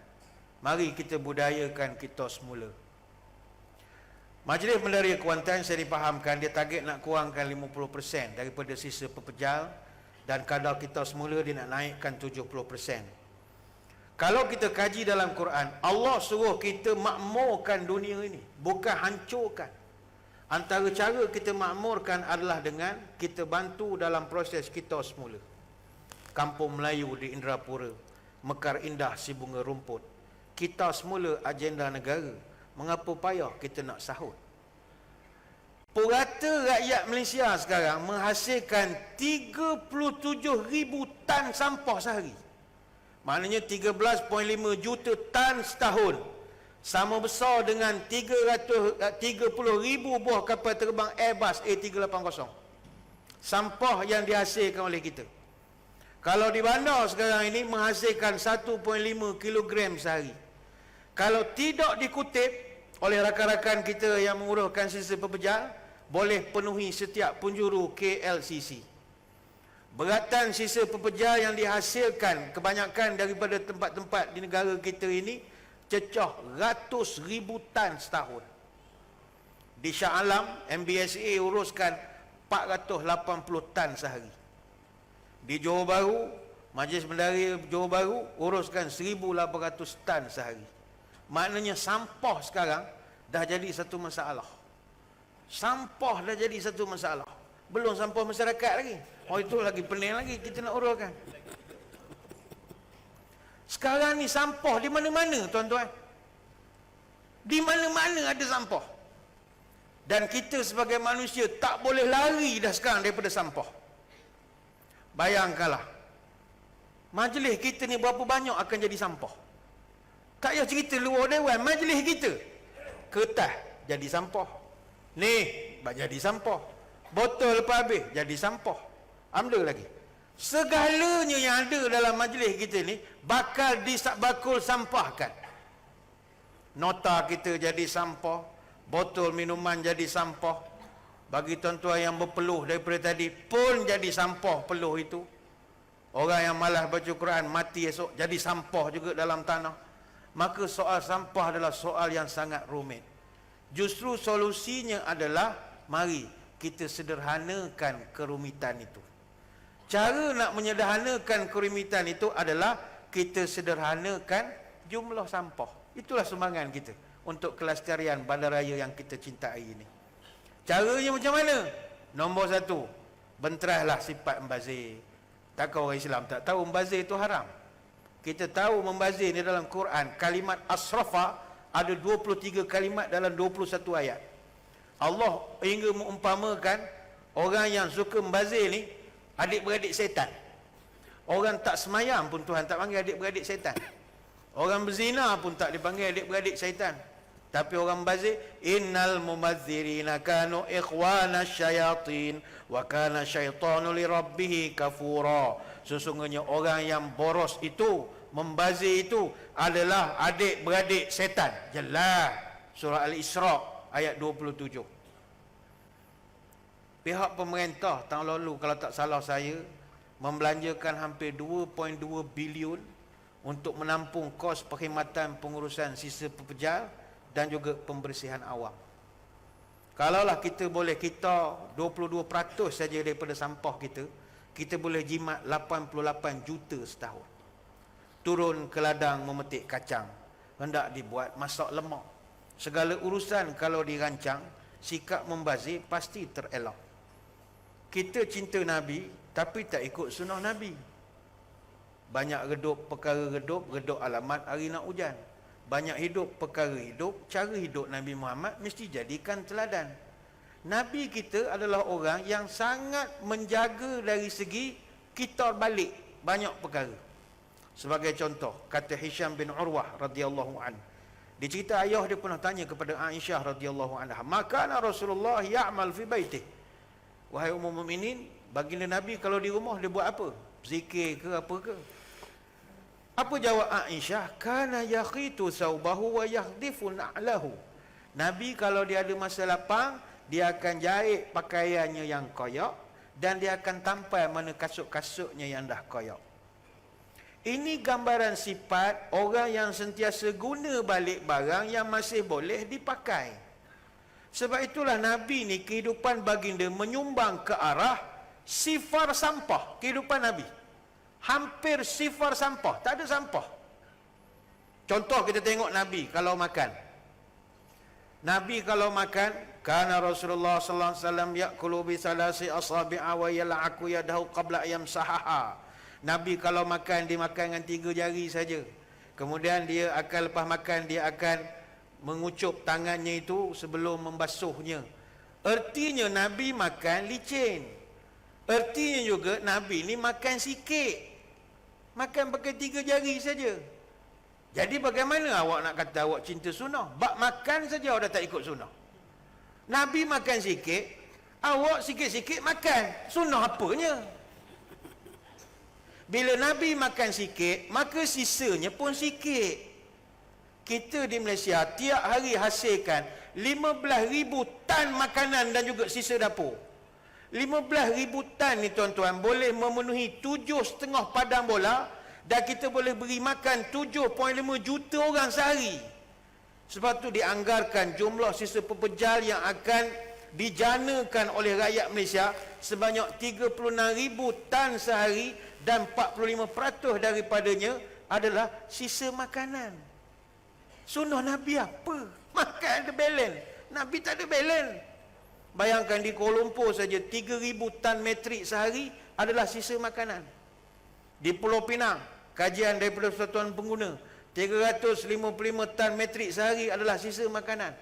mari kita budayakan kita semula. Majlis Melaria Kuantan saya dipahamkan dia target nak kurangkan 50% daripada sisa pepejal, dan kadar kita semula dia nak naikkan 70%. Kalau kita kaji dalam Quran, Allah suruh kita makmurkan dunia ini, bukan hancurkan. Antara cara kita makmurkan adalah dengan kita bantu dalam proses kita semula. Kampung Melayu di Indrapura, mekar indah si bunga rumput. Kita semula agenda negara, mengapa payah kita nak sahut? Purata rakyat Malaysia sekarang menghasilkan 37,000 tan sampah sehari. Maknanya 13.5 juta tan setahun. Sama besar dengan 330,000 buah kapal terbang Airbus A380. Sampah yang dihasilkan oleh kita. Kalau di bandar sekarang ini menghasilkan 1.5 kilogram sehari. Kalau tidak dikutip oleh rakan-rakan kita yang menguruskan sisa pepejal, boleh penuhi setiap penjuru KLCC. Beratan sisa pepejal yang dihasilkan kebanyakan daripada tempat-tempat di negara kita ini cecah ratus ribu tan setahun. Di Shah Alam, MBSA uruskan 480 tan sehari. Di Johor Bahru, Majlis Melaria Johor Bahru uruskan 1,800 tan sehari. Maknanya sampah sekarang dah jadi satu masalah. Sampah dah jadi satu masalah. Belum sampah masyarakat lagi. Oh, itu lagi pening lagi kita nak uruskan. Sekarang ni sampah di mana-mana, tuan-tuan. Di mana-mana ada sampah. Dan kita sebagai manusia tak boleh lari dah sekarang daripada sampah. Bayangkanlah, majlis kita ni berapa banyak akan jadi sampah. Tak payah cerita luar dewan, majlis kita, kertas jadi sampah, ni jadi sampah, botol lepas habis jadi sampah, ambil lagi. Segalanya yang ada dalam majlis kita ni bakal bakul sampahkan. Nota kita jadi sampah, botol minuman jadi sampah. Bagi tuan-tuan yang berpeluh daripada tadi pun jadi sampah peluh itu. Orang yang malas baca Quran mati esok jadi sampah juga dalam tanah. Maka soal sampah adalah soal yang sangat rumit. Justru solusinya adalah mari kita sederhanakan kerumitan itu. Cara nak menyederhanakan kerumitan itu adalah kita sederhanakan jumlah sampah. Itulah sumbangan kita untuk kelestarian bandaraya yang kita cintai ini. Caranya macam mana? Nombor satu, benteraslah sifat membazir. Takkan orang Islam tak tahu membazir itu haram? Kita tahu membazir ni dalam Quran, kalimat asrafa ada 23 kalimat dalam 21 ayat. Allah hingga mengumpamakan orang yang suka membazir ni adik-beradik setan. Orang tak semayang pun Tuhan tak panggil adik-beradik setan. Orang berzina pun tak dipanggil adik-beradik syaitan. Tapi orang membazir, innal mumazzirina kanu ikhwana syayatin wa kana syaitanu li rabbih kafura. Sesungguhnya orang yang boros itu, membazir itu adalah adik-beradik setan. Jelas surah Al-Isra ayat 27. Pihak pemerintah tahun lalu kalau tak salah saya membelanjakan hampir 2.2 bilion untuk menampung kos perkhidmatan pengurusan sisa pepejal dan juga pembersihan awam. Kalaulah kita boleh 22% saja daripada sampah kita boleh jimat 88 juta setahun. Turun ke ladang memetik kacang, hendak dibuat masak lemak. Segala urusan kalau dirancang, sikap membazir pasti terelak. Kita cinta Nabi tapi tak ikut sunnah Nabi. Banyak redup perkara redup alamat hari nak hujan. Banyak hidup perkara hidup, cara hidup Nabi Muhammad mesti jadikan teladan. Nabi kita adalah orang yang sangat menjaga dari segi kitar balik banyak perkara. Sebagai contoh, kata Hisham bin Urwah radhiyallahu anhu. Di cerita ayah dia pernah tanya kepada Aisyah radhiyallahu anha, "Maka Rasulullah ya'mal fi baitih?" Wahai ummul mukminin, baginda Nabi kalau di rumah dia buat apa? Zikir ke apa ke? Apa jawab Aisyah? Kana yakhitu saubahu wa yakhdifu na'lahu. Nabi kalau dia ada masa lapang, dia akan jahit pakaiannya yang koyak dan dia akan tampal mana kasut-kasutnya yang dah koyak. Ini gambaran sifat orang yang sentiasa guna balik barang yang masih boleh dipakai. Sebab itulah Nabi ni kehidupan baginda menyumbang ke arah sifar sampah kehidupan Nabi. Hampir sifar sampah, tak ada sampah. Contoh kita tengok Nabi kalau makan. Nabi kalau makan, kana Rasulullah sallallahu alaihi wasallam ya'kulu bi salasi asabi'a wa yal'aku yadahu qabla yamsahaha. Nabi kalau makan, dia makan dengan 3 jari saja. Kemudian dia akan lepas makan dia akan mengucup tangannya itu sebelum membasuhnya. Ertinya Nabi makan licin. Ertinya juga Nabi ni makan sikit. Makan pakai 3 jari saja. Jadi bagaimana awak nak kata awak cinta sunnah? Bak makan saja awak dah tak ikut sunnah. Nabi makan sikit, awak sikit-sikit makan. Sunnah apanya? Bila Nabi makan sikit, maka sisanya pun sikit. Kita di Malaysia tiap hari hasilkan 15,000 tan makanan dan juga sisa dapur. 15,000 tan ni tuan-tuan boleh memenuhi 7,5 padang bola dan kita boleh beri makan 7.5 juta orang sehari. Sebab tu dianggarkan jumlah sisa pepejal yang akan dijanakan oleh rakyat Malaysia sebanyak 36,000 tan sehari dan 45% daripadanya adalah sisa makanan. Sunnah Nabi apa? Makan ada balance. Nabi tak ada balance. Bayangkan di Kuala Lumpur saja 3,000 tan metrik sehari adalah sisa makanan. Di Pulau Pinang, kajian daripada Persatuan Pengguna, 355 tan metrik sehari adalah sisa makanan.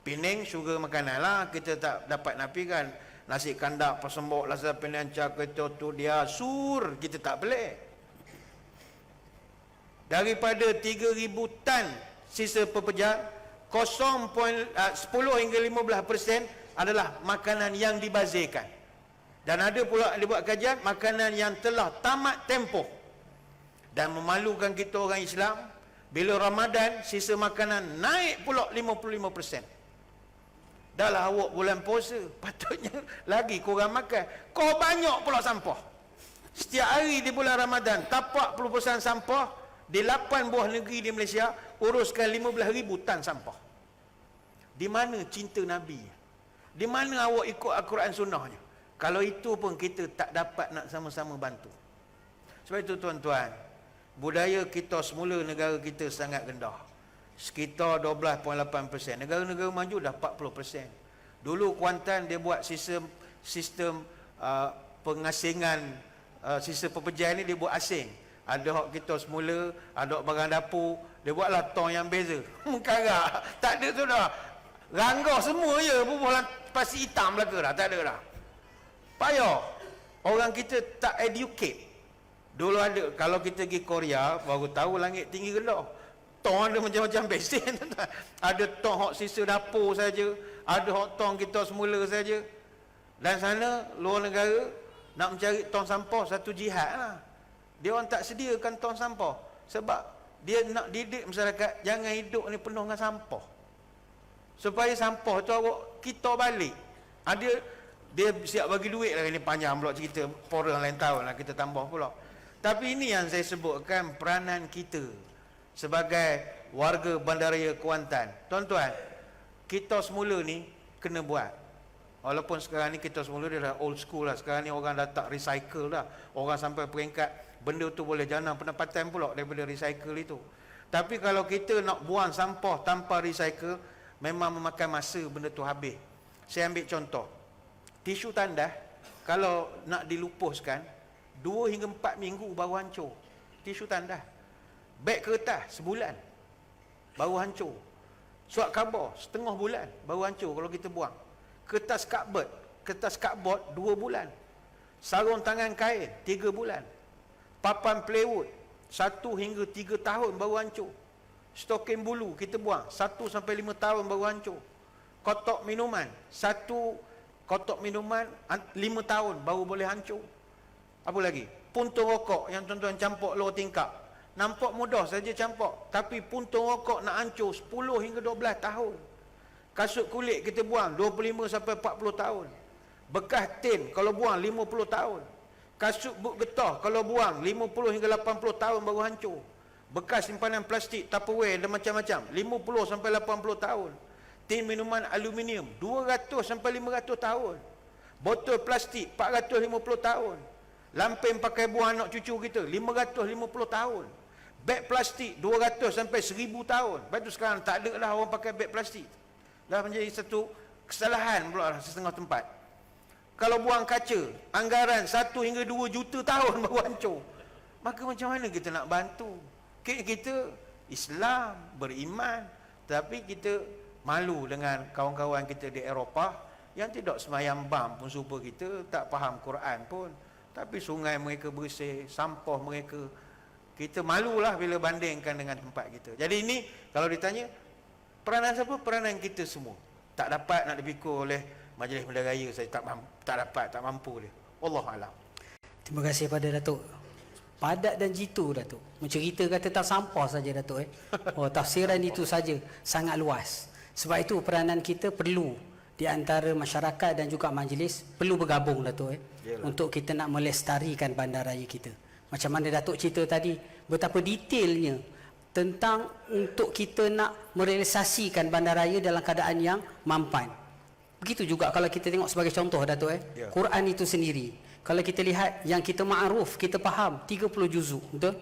Penang syurga makanan lah, kita tak dapat nafikan. Nasi kandak, persembok, lasa Penang, cakap tu dia sur, kita tak pelik. Daripada 3,000 tan sisa pepejar, 10 hingga 15% adalah makanan yang dibazirkan. Dan ada pula dia buat kajian makanan yang telah tamat tempoh. Dan memalukan kita orang Islam, bila Ramadan sisa makanan naik pula 55%. Dah lah awak bulan puasa, patutnya lagi kurang makan. Kau banyak pula sampah. Setiap hari di bulan Ramadan tapak puluh% sampah. Di 8 buah negeri di Malaysia uruskan 15,000 tan sampah. Di mana cinta Nabi? Di mana awak ikut Al-Quran Sunnahnya? Kalau itu pun kita tak dapat nak sama-sama bantu. Sebab itu tuan-tuan, budaya kita semula negara kita sangat rendah. Sekitar 12.8%. Negara-negara maju dah 40%. Dulu Kuantan dia buat sistem pengasingan sisa pepejar ni dia buat asing. Ada hak kita semula, ada hak barang dapur, dia buatlah tong yang beza. Mengkarak. Tak ada tu dah. Ranggah semua je, bubuh pasti hitam belaka dah, tak ada dah. Payah. Orang kita tak educate. Dulu ada, kalau kita pergi Korea, baru tahu langit tinggi rendah. Tong ada macam-macam besen. Ada tong hak sisa dapur saja, ada hak tong kita semula saja. Dan sana, luar negara, nak mencari tong sampah, satu jihad lah. Dia orang tak sediakan tong sampah. Sebab dia nak didik masyarakat, jangan hidup ni penuh dengan sampah. Supaya sampah tu awak kita balik. Ada dia siap bagi duit lah, ini panjang pula cerita, orang lain tahu lah, kita tambah pula. Tapi ini yang saya sebutkan peranan kita sebagai warga Bandaraya Kuantan. Tuan-tuan, kita semula ni kena buat. Walaupun sekarang ni kita semula dia dah old school lah. Sekarang ni orang dah tak recycle dah. Orang sampai peringkat benda tu boleh jana pendapatan pula daripada recycle itu. Tapi kalau kita nak buang sampah tanpa recycle, memang memakan masa benda tu habis. Saya ambil contoh. Tisu tandas, kalau nak dilupuskan, 2 hingga 4 minggu baru hancur. Tisu tandas. Beg kertas, sebulan baru hancur. Surat khabar, setengah bulan baru hancur kalau kita buang. Kertas cardboard 2 bulan. Sarung tangan kain 3 bulan. Papan plywood 1 hingga 3 tahun baru hancur. Stokin bulu kita buang 1 sampai 5 tahun baru hancur. Kotak minuman, 1 kotak minuman 5 tahun baru boleh hancur. Apa lagi? Puntung rokok yang tuan-tuan campur luar tingkap. Nampak mudah saja campur, tapi puntung rokok nak hancur 10 hingga 12 tahun. Kasut kulit kita buang 25 sampai 40 tahun. Bekas tin kalau buang 50 tahun. Kasut but getah kalau buang 50 hingga 80 tahun baru hancur. Bekas simpanan plastik, Tupperware dan macam-macam 50 sampai 80 tahun. Tin minuman aluminium 200 sampai 500 tahun. Botol plastik 450 tahun. Lampin pakai buah anak cucu kita 550 tahun. Beg plastik 200 sampai 1000 tahun. Lepas tu sekarang tak ada lah orang pakai beg plastik. Dah menjadi satu kesalahan pula setengah tempat. Kalau buang kaca, anggaran 1 hingga 2 juta tahun baru hancur. Maka macam mana kita nak bantu? Kita Islam, beriman, tapi kita malu dengan kawan-kawan kita di Eropah yang tidak semayang bam pun serupa kita, tak faham Quran pun. Tapi sungai mereka bersih, sampah mereka, kita malulah bila bandingkan dengan tempat kita. Jadi ini kalau ditanya, peranan siapa? Peranan kita semua. Tak dapat nak dipikul oleh Majlis Bandaraya, saya tak mampu dia. Wallahualam. Terima kasih pada Datuk. Padat dan jitu Datuk. Menceritakan tentang sampah saja Datuk. Oh, tafsiran itu saja sangat luas. Sebab itu peranan kita perlu di antara masyarakat dan juga majlis perlu bergabung Datuk. Untuk kita nak melestarikan bandaraya kita. Macam mana Datuk cerita tadi, betapa detailnya tentang untuk kita nak merealisasikan bandaraya dalam keadaan yang mampan. Begitu juga kalau kita tengok sebagai contoh Datuk Quran itu sendiri. Kalau kita lihat yang kita ma'ruf, kita faham 30 juzuk, betul?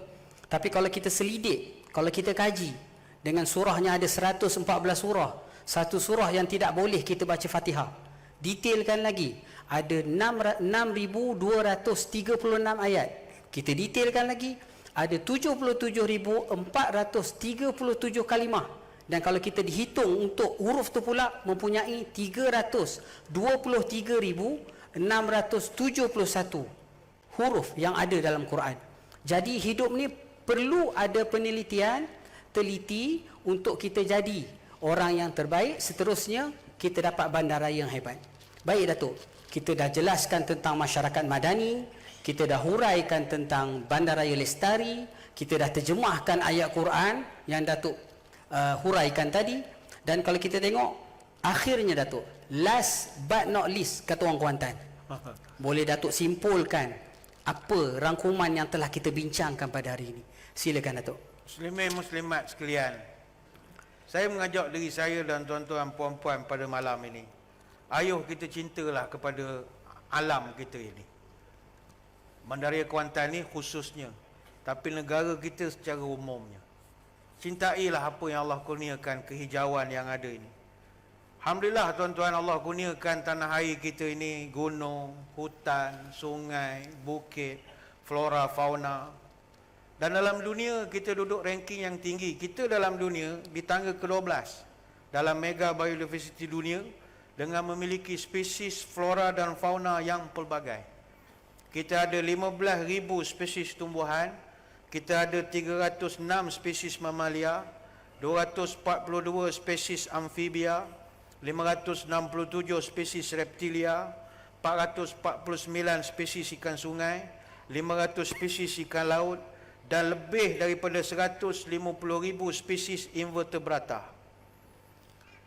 Tapi kalau kita selidik, kalau kita kaji, Dengan surahnya ada 114 surah. Satu surah yang tidak boleh kita baca Fatihah. Detailkan lagi, ada 6,236 ayat. Kita detailkan lagi, ada 77,437 kalimah. Dan kalau kita dihitung untuk huruf tu pula mempunyai 323,671 huruf yang ada dalam Quran. Jadi hidup ni perlu ada penelitian, teliti untuk kita jadi orang yang terbaik. Seterusnya kita dapat bandaraya yang hebat. Baik Datuk, kita dah jelaskan tentang masyarakat madani, kita dah huraikan tentang bandaraya lestari, kita dah terjemahkan ayat Quran yang Datuk huraikan tadi. Dan kalau kita tengok akhirnya Datuk, last but not least, kata orang Kuantan, boleh Datuk simpulkan apa rangkuman yang telah kita bincangkan pada hari ini? Silakan Datuk. Muslimin muslimat sekalian, saya mengajak diri saya dan tuan-tuan puan-puan pada malam ini, ayuh kita cintalah kepada alam kita ini. Bandaraya Kuantan ni khususnya, tapi negara kita secara umumnya. Cintailah apa yang Allah kurniakan, kehijauan yang ada ini. Alhamdulillah tuan-tuan, Allah kurniakan tanah air kita ini gunung, hutan, sungai, bukit, flora, fauna. Dan dalam dunia kita duduk ranking yang tinggi. Kita dalam dunia di tangga ke-12 dalam mega biodiversity dunia dengan memiliki spesies flora dan fauna yang pelbagai. Kita ada 15,000 spesies tumbuhan, kita ada 306 spesies mamalia, 242 spesies amfibia, 567 spesies reptilia, 449 spesies ikan sungai, 500 spesies ikan laut, dan lebih daripada 150,000 spesies invertebrata.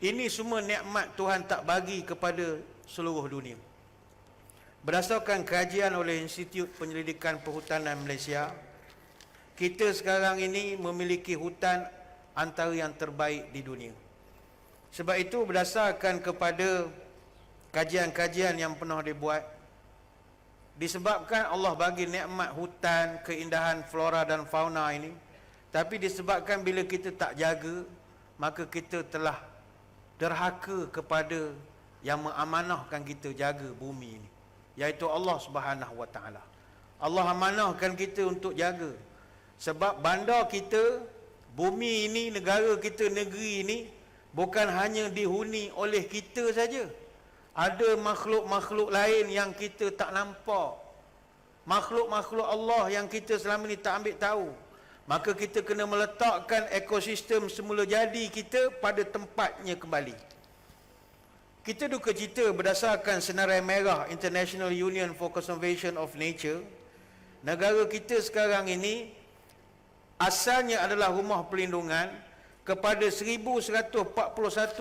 Ini semua nikmat Tuhan tak bagi kepada seluruh dunia. Berdasarkan kajian oleh Institut Penyelidikan Perhutanan Malaysia, kita sekarang ini memiliki hutan antara yang terbaik di dunia. Sebab itu berdasarkan kepada kajian-kajian yang pernah dibuat, disebabkan Allah bagi nikmat hutan, keindahan flora dan fauna ini, tapi disebabkan bila kita tak jaga, maka kita telah derhaka kepada yang mengamanahkan kita jaga bumi ini, iaitu Allah Subhanahu Wa Taala. Allah amanahkan kita untuk jaga. Sebab bandar kita, bumi ini, negara kita, negeri ini bukan hanya dihuni oleh kita saja. Ada makhluk-makhluk lain yang kita tak nampak. Makhluk-makhluk Allah yang kita selama ini tak ambil tahu. Maka kita kena meletakkan ekosistem semula jadi kita pada tempatnya kembali. Kita duka cita berdasarkan senarai merah International Union for Conservation of Nature, negara kita sekarang ini asalnya adalah rumah pelindungan kepada 1,141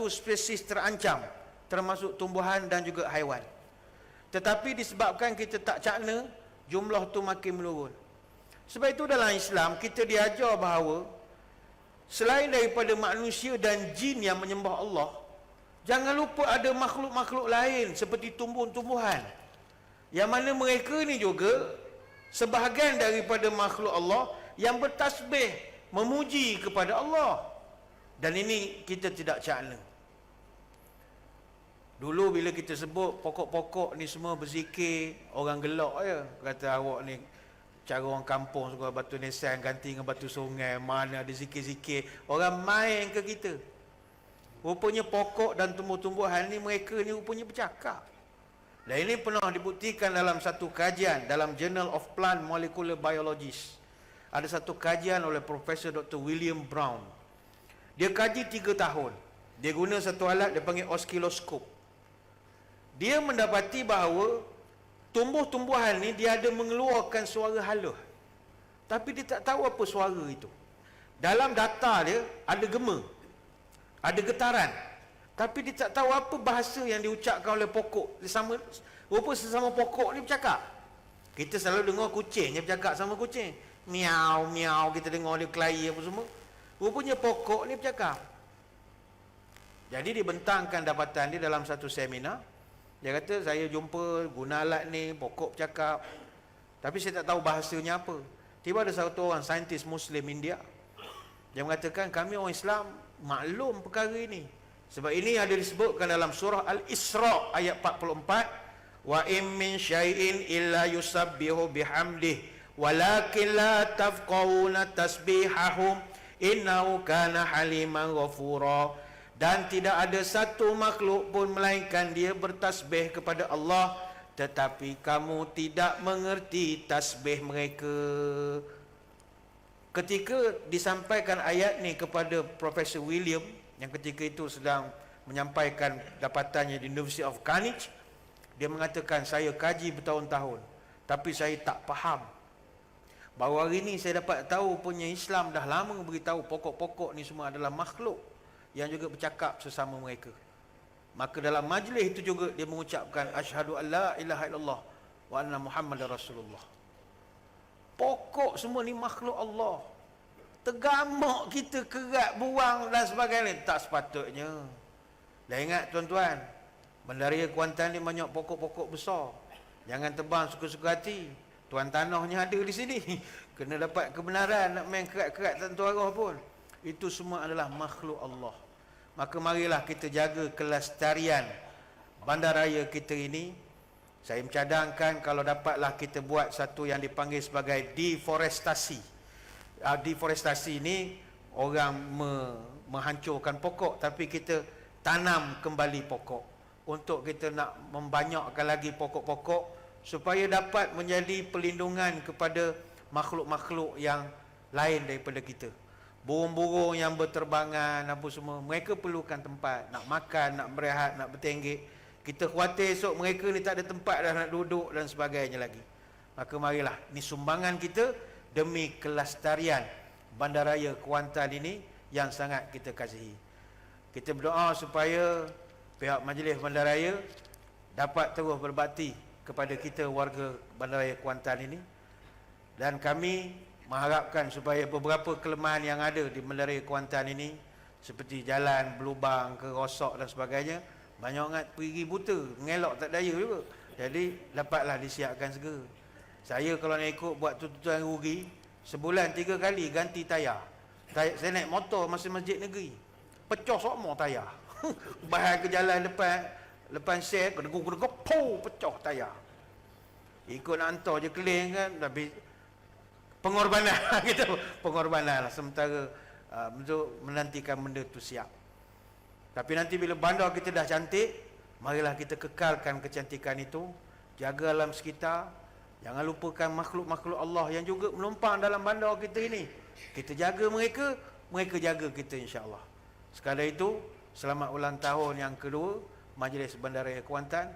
spesies terancam, termasuk tumbuhan dan juga haiwan. Tetapi disebabkan kita tak cakna, jumlah tu makin menurun. Sebab itu dalam Islam kita diajar bahawa selain daripada manusia dan jin yang menyembah Allah, jangan lupa ada makhluk-makhluk lain seperti tumbuh-tumbuhan, yang mana mereka ni juga sebahagian daripada makhluk Allah yang bertasbih memuji kepada Allah. Dan ini kita tidak cakna. Dulu bila kita sebut pokok-pokok ni semua berzikir, orang gelak je. Kata awak ni cara orang kampung suka batu nisan ganti dengan batu sungai, mana ada zikir-zikir. Orang main ke kita. Rupanya pokok dan tumbuh-tumbuhan ni mereka ni rupanya bercakap. Dan ini pernah dibuktikan dalam satu kajian dalam Journal of Plant Molecular Biologists. Ada satu kajian oleh Profesor Dr. William Brown. Dia kaji 3 tahun. Dia guna satu alat dia panggil oskiloskop. Dia mendapati bahawa tumbuh-tumbuhan ni dia ada mengeluarkan suara halus. Tapi dia tak tahu apa suara itu. Dalam data dia ada gema, ada getaran. Tapi dia tak tahu apa bahasa yang diucapkan oleh pokok. Rupa sesama pokok ni bercakap. Kita selalu dengar kucing dia bercakap sama kucing. Miau, miau, kita dengar dia kelahi apa semua. Rupanya pokok ni bercakap. Jadi dibentangkan dapatan dia dalam satu seminar. Dia kata, saya jumpa guna alat ni, pokok bercakap. Tapi saya tak tahu bahasanya apa. Tiba ada satu orang saintis Muslim India. Dia mengatakan kami orang Islam maklum perkara ini. Sebab ini ada disebutkan dalam surah Al-Isra ayat 44, wa in min syai'in illa yusabbihu bihamdih walakin la tafqahuna tasbihahum innahu kana haliman ghafura. Dan tidak ada satu makhluk pun melainkan dia bertasbih kepada Allah, tetapi kamu tidak mengerti tasbih mereka. Ketika disampaikan ayat ni kepada Profesor William yang ketika itu sedang menyampaikan dapatannya di University of Carnegie, dia mengatakan, saya kaji bertahun-tahun tapi saya tak faham. Baru hari ini saya dapat tahu punya Islam dah lama beritahu pokok-pokok ni semua adalah makhluk yang juga bercakap sesama mereka. Maka dalam majlis itu juga dia mengucapkan asyhadu alla ilaha illallah wa anna muhammadar rasulullah. Pokok semua ni makhluk Allah. Tergamuk kita kerat buang dan sebagainya, tak sepatutnya. Dan ingat tuan-tuan, Bandaraya Kuantan ni banyak pokok-pokok besar. Jangan tebang suka-suka hati. Tuan tanahnya ada di sini. Kena dapat kebenaran, nak main kerat-kerat tak tentu arah pun. Itu semua adalah makhluk Allah. Maka marilah kita jaga kelestarian bandaraya kita ini. Saya mencadangkan kalau dapatlah kita buat satu yang dipanggil sebagai deforestasi. Deforestasi ini orang menghancurkan pokok, tapi kita tanam kembali pokok. Untuk kita nak membanyakkan lagi pokok-pokok supaya dapat menjadi perlindungan kepada makhluk-makhluk yang lain daripada kita. Burung-burung yang berterbangan apa semua, mereka perlukan tempat nak makan, nak berehat, nak bertenggek. Kita khawatir esok mereka ni tak ada tempat dah nak duduk dan sebagainya lagi. Maka marilah, ni sumbangan kita demi kelestarian bandaraya Kuantan ini yang sangat kita kasihi. Kita berdoa supaya pihak majlis bandaraya dapat terus berbakti kepada kita warga bandaraya Kuantan ini. Dan kami mengharapkan supaya beberapa kelemahan yang ada di bandaraya Kuantan ini, seperti jalan berlubang, kerosak dan sebagainya, banyak sangat perigi buta, mengelak tak daya juga. Jadi dapatlah disiapkan segera. Saya kalau nak ikut buat tuntutan rugi, sebulan 3 kali ganti tayar. Saya naik motor masa masjid negeri, pecah semua tayar. Bahal ke jalan depan share, kedeguk-kedeguk, pecah tayar. Ikut nak hantar je keling kan, tapi pengorbanan gitu, pengorbanan lah sementara untuk menantikan benda tu siap. Tapi nanti bila bandar kita dah cantik, marilah kita kekalkan kecantikan itu, jaga alam sekitar, jangan lupakan makhluk-makhluk Allah yang juga menumpang dalam bandar kita ini. Kita jaga mereka, mereka jaga kita insya-Allah. Sekadar itu, selamat ulang tahun yang kedua Majlis Bandaraya Kuantan.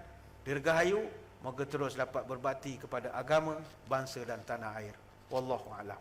Dirgahayu, moga terus dapat berbakti kepada agama, bangsa dan tanah air. Wallahu a'lam.